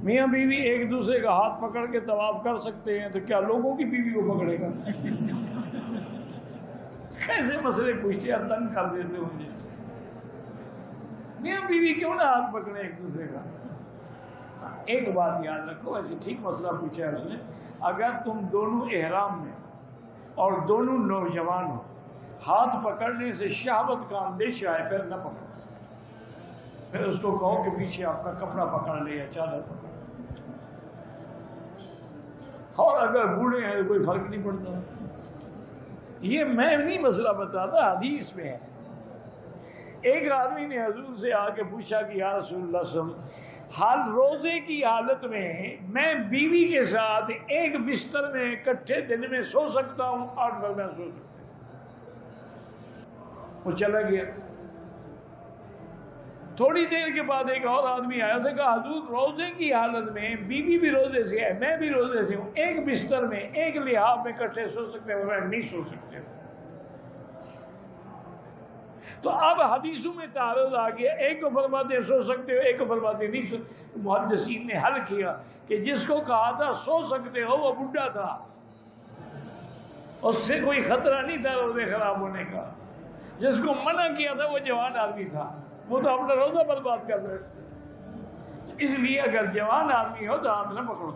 میاں بیوی ایک دوسرے کا ہاتھ پکڑ کے طواف کر سکتے ہیں تو کیا لوگوں کی بیوی کو پکڑے گا؟ کیسے مسئلے پوچھتے ہیں، تنگ کر دیتے مجھے۔ میاں بیوی کیوں نہ ہاتھ پکڑے ایک دوسرے کا؟ ایک بات یاد رکھو، ایسے ٹھیک مسئلہ پوچھا ہے اس نے، اگر تم دونوں احرام میں اور دونوں نوجوان ہو، ہاتھ پکڑنے سے شہوت کا اندیشہ ہے، پھر نہ پکڑو، پھر اس کو کہو کہ پیچھے اپنا کپڑا پکڑ لے یا چادر پکڑ۔ اور اگر بوڑھے ہیں تو کوئی فرق نہیں پڑتا۔ یہ میں نہیں مسئلہ بتاتا، حدیث میں ہے۔ ایک آدمی نے حضور سے آ کے پوچھا کہ یا رسول اللہ صلی اللہ علیہ وسلم، حال روزے کی حالت میں بیوی کے ساتھ ایک بستر میں اکٹھے دن میں سو سکتا ہوں؟ 8 درمیان سو سکتا ہوں۔ وہ چلا گیا۔ تھوڑی دیر کے بعد ایک اور آدمی آیا تھا، کہا حضور روزے کی حالت میں بیوی بھی روزے سے ہے، میں بھی روزے سے ہوں، ایک بستر میں ایک لحاف میں اکٹھے سو سکتے ہیں؟ میں نہیں سو سکتے۔ تو اب حدیثوں میں تعارض آ گیا، ایک کو فرماتے ہیں سو سکتے ہو، ایک کو فرماتے نہیں سو۔ محدثین نے حل کیا کہ جس کو کہا تھا سو سکتے ہو وہ بڈھا تھا، اس سے کوئی خطرہ نہیں تھا روزے خراب ہونے کا۔ جس کو منع کیا تھا وہ جوان آدمی تھا، وہ تو اپنا روزہ برباد کر رہے تھے۔ اس لیے اگر جوان آدمی ہو تو ہاتھ نہ پکڑو۔